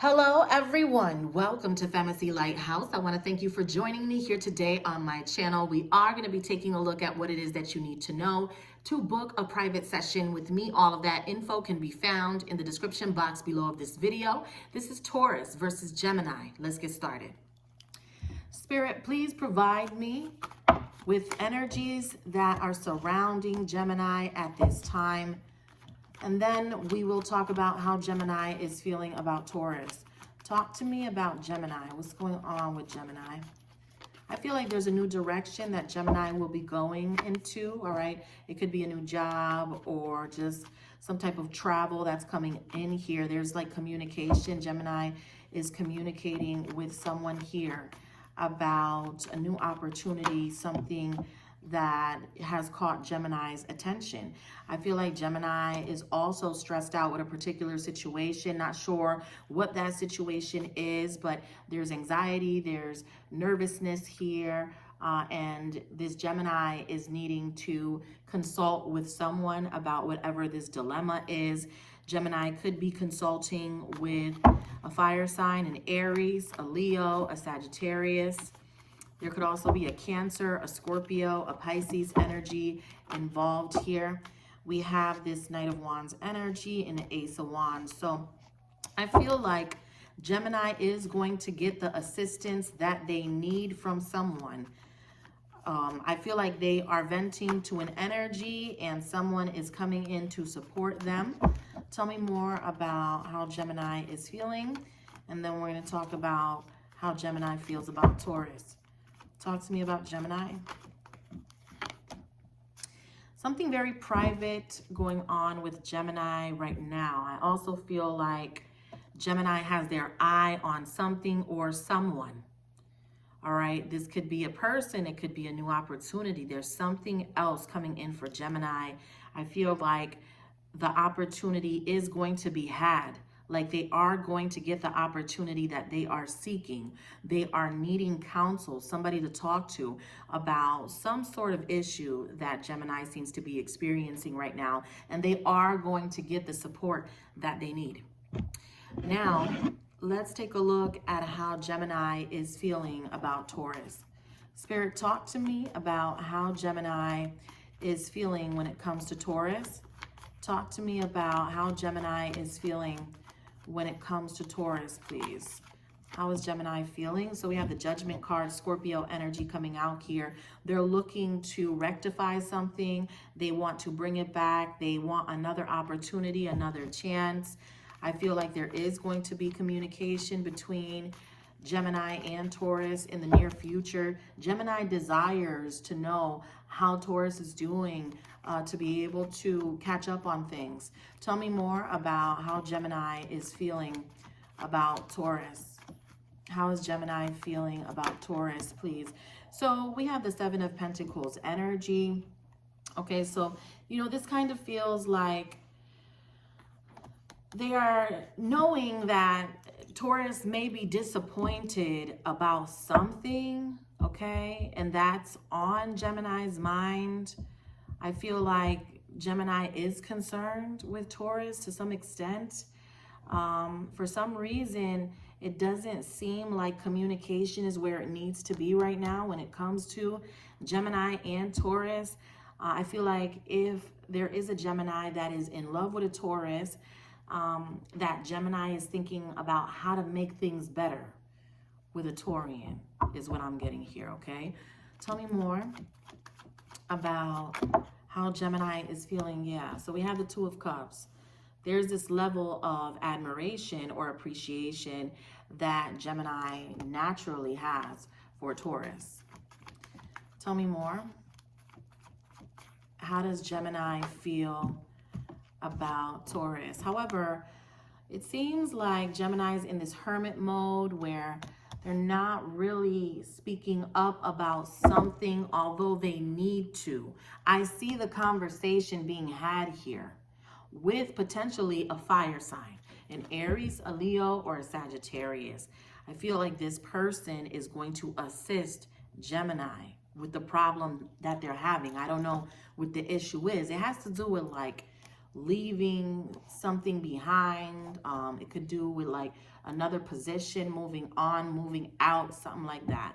Hello, everyone. Welcome to FemacyLightHouse. I want to thank you for joining me here today on my channel. We are going to be taking a look at what it is that you need to know to book a private session with me. All of that info can be found in the description box below of this video. This is Taurus versus Gemini. Let's get started. Spirit, please provide me with energies that are surrounding Gemini at this time. And then we will talk about how Gemini is feeling about Taurus. Talk to me about Gemini. What's going on with Gemini? I feel like there's a new direction that Gemini will be going into, all right? It could be a new job or just some type of travel that's coming in here. There's like communication. Gemini is communicating with someone here about a new opportunity, something that has caught Gemini's attention. I feel like Gemini is also stressed out with a particular situation, not sure what that situation is, but there's anxiety, there's nervousness here, and this Gemini is needing to consult with someone about whatever this dilemma is. Gemini could be consulting with a fire sign, an Aries, a Leo, a Sagittarius. There could also be a Cancer, a Scorpio, a Pisces energy involved here. We have this Knight of Wands energy and the Ace of Wands. So I feel like Gemini is going to get the assistance that they need from someone. I feel like they are venting to an energy and someone is coming in to support them. Tell me more about how Gemini is feeling. And then we're going to talk about how Gemini feels about Taurus. Talk to me about Gemini. Something very private going on with Gemini right now. I also feel like Gemini has their eye on something or someone. All right, this could be a person, it could be a new opportunity. There's something else coming in for Gemini. I feel like the opportunity is going to be had. Like they are going to get the opportunity that they are seeking. They are needing counsel, somebody to talk to about some sort of issue that Gemini seems to be experiencing right now. And they are going to get the support that they need. Now, let's take a look at how Gemini is feeling about Taurus. Spirit, talk to me about how Gemini is feeling when it comes to Taurus. Talk to me about how Gemini is feeling when it comes to Taurus, please. How is Gemini feeling? So we have the Judgment card, Scorpio energy coming out here. They're looking to rectify something. They want to bring it back. They want another opportunity, another chance. I feel like there is going to be communication between Gemini and Taurus in the near future. Gemini desires to know how Taurus is doing, to be able to catch up on things. Tell me more about how Gemini is feeling about Taurus. How is Gemini feeling about Taurus, please? So we have the Seven of Pentacles energy. Okay, so, you know, this kind of feels like they are knowing that Taurus may be disappointed about something, okay? And that's on Gemini's mind. I feel like Gemini is concerned with Taurus to some extent. For some reason, it doesn't seem like communication is where it needs to be right now when it comes to Gemini and Taurus. I feel like if there is a Gemini that is in love with a Taurus, that Gemini is thinking about how to make things better with a Taurian is what I'm getting here, okay? Tell me more about how Gemini is feeling. Yeah, so we have the Two of Cups. There's this level of admiration or appreciation that Gemini naturally has for Taurus. Tell me more. How does Gemini feel about Taurus? However, it seems like Gemini's in this hermit mode where they're not really speaking up about something, although they need to. I see the conversation being had here with potentially a fire sign, an Aries, a Leo, or a Sagittarius. I feel like this person is going to assist Gemini with the problem that they're having. I don't know what the issue is. It has to do with like leaving something behind. It could do with like another position, moving on, moving out, something like that.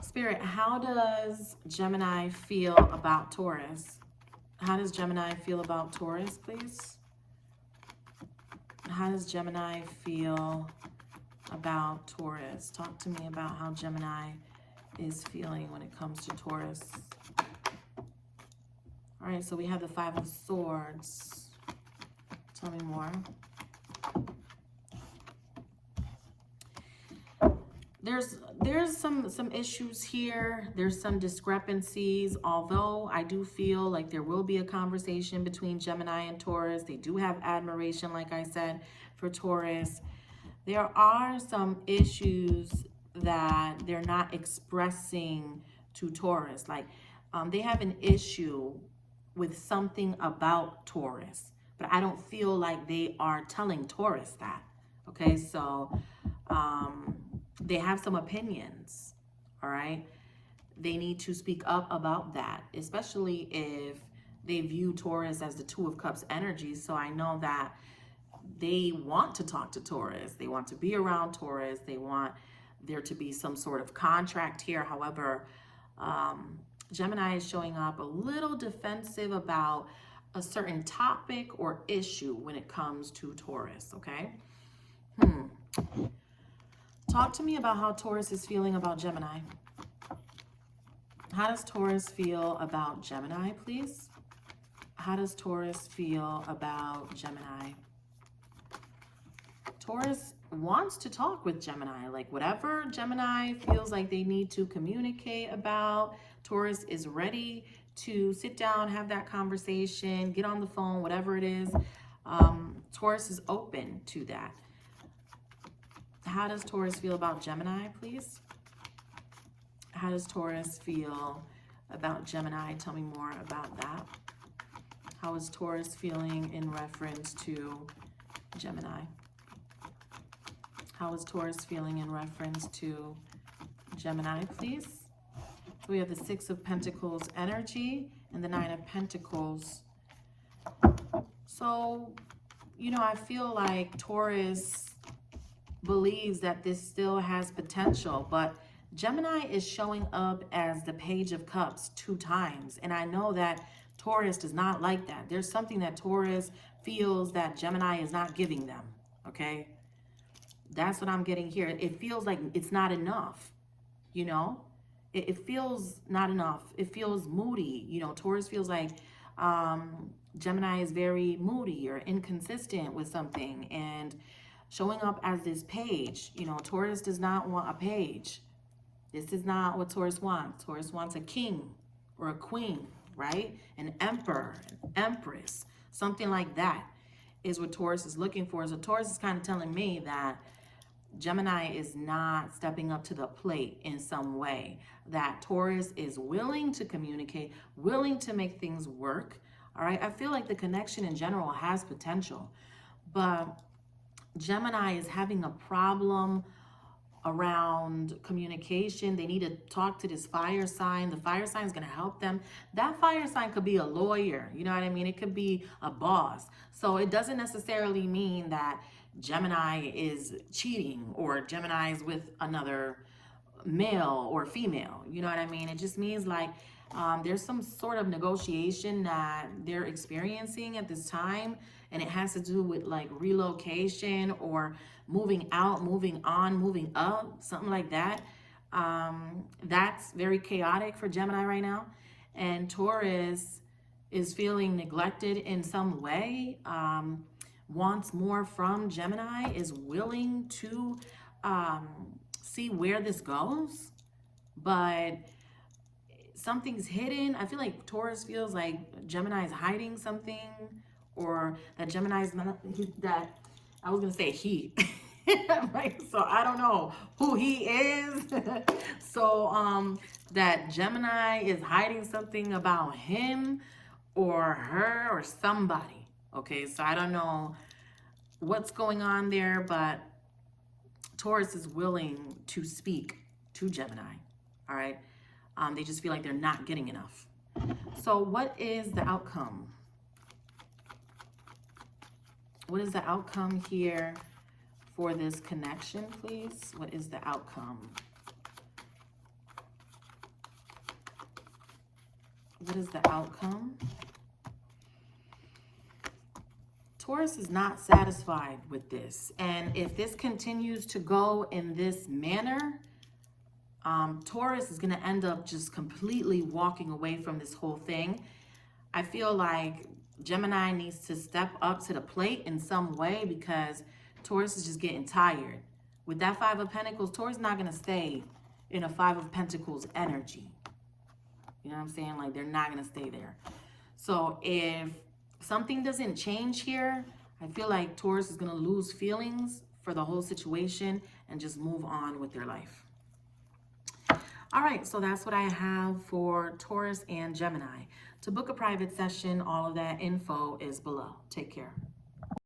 Spirit, how does Gemini feel about Taurus? How does Gemini feel about Taurus, please? How does Gemini feel about Taurus? Talk to me about how Gemini is feeling when it comes to Taurus. All right, so we have the Five of Swords. Tell me more. There's some issues here. There's some discrepancies, although I do feel like there will be a conversation between Gemini and Taurus. They do have admiration, like I said, for Taurus. There are some issues that they're not expressing to Taurus. Like they have an issue with something about Taurus, but I don't feel like they are telling Taurus that. Okay, so they have some opinions, all right? They need to speak up about that, especially if they view Taurus as the Two of Cups energy. So I know that they want to talk to Taurus. They want to be around Taurus. They want there to be some sort of contract here. However, Gemini is showing up a little defensive about a certain topic or issue when it comes to Taurus, okay? Talk to me about how Taurus is feeling about Gemini. How does Taurus feel about Gemini, please? How does Taurus feel about Gemini? Taurus wants to talk with Gemini. Like whatever Gemini feels like they need to communicate about, Taurus is ready to sit down, have that conversation, get on the phone, whatever it is. Taurus is open to that. How does Taurus feel about Gemini, please? How does Taurus feel about Gemini? Tell me more about that. How is Taurus feeling in reference to Gemini? How is Taurus feeling in reference to Gemini, please? So we have the Six of Pentacles energy and the Nine of Pentacles. So, you know, I feel like Taurus believes that this still has potential, but Gemini is showing up as the Page of Cups 2 times. And I know that Taurus does not like that. There's something that Taurus feels that Gemini is not giving them, okay? That's what I'm getting here. It feels like it's not enough, you know? It feels not enough. It feels moody. You know, Taurus feels like Gemini is very moody or inconsistent with something and showing up as this page. You know, Taurus does not want a page. This is not what Taurus wants. Taurus wants a king or a queen, right? An emperor, an empress, something like that is what Taurus is looking for. So Taurus is kind of telling me that Gemini is not stepping up to the plate in some way, that Taurus is willing to communicate, willing to make things work, all right? I feel like the connection in general has potential, but Gemini is having a problem around communication. They need to talk to this fire sign. The fire sign is going to help them. That fire sign could be a lawyer, you know what I mean? It could be a boss. So it doesn't necessarily mean that Gemini is cheating or Gemini is with another male or female, you know what I mean? It just means like there's some sort of negotiation that they're experiencing at this time, and it has to do with like relocation or moving out, moving on, moving up, something like that. That's very chaotic for Gemini right now. And Taurus is feeling neglected in some way, wants more from Gemini, is willing to see where this goes, but something's hidden. I feel like Taurus feels like Gemini is hiding something, or that Gemini is not, that I was gonna say he. Right? So I don't know who he is. So that Gemini is hiding something about him or her or somebody. Okay, so I don't know what's going on there, but Taurus is willing to speak to Gemini. All right. They just feel like they're not getting enough. So what is the outcome? What is the outcome here for this connection, please? What is the outcome? What is the outcome? Taurus is not satisfied with this. And if this continues to go in this manner, Taurus is going to end up just completely walking away from this whole thing. I feel like Gemini needs to step up to the plate in some way because Taurus is just getting tired. With that Five of Pentacles, Taurus is not going to stay in a Five of Pentacles energy. You know what I'm saying? Like, they're not going to stay there. So if something doesn't change here, I feel like Taurus is going to lose feelings for the whole situation and just move on with their life. All right, so that's what I have for Taurus and Gemini. To book a private session, all of that info is below. Take care.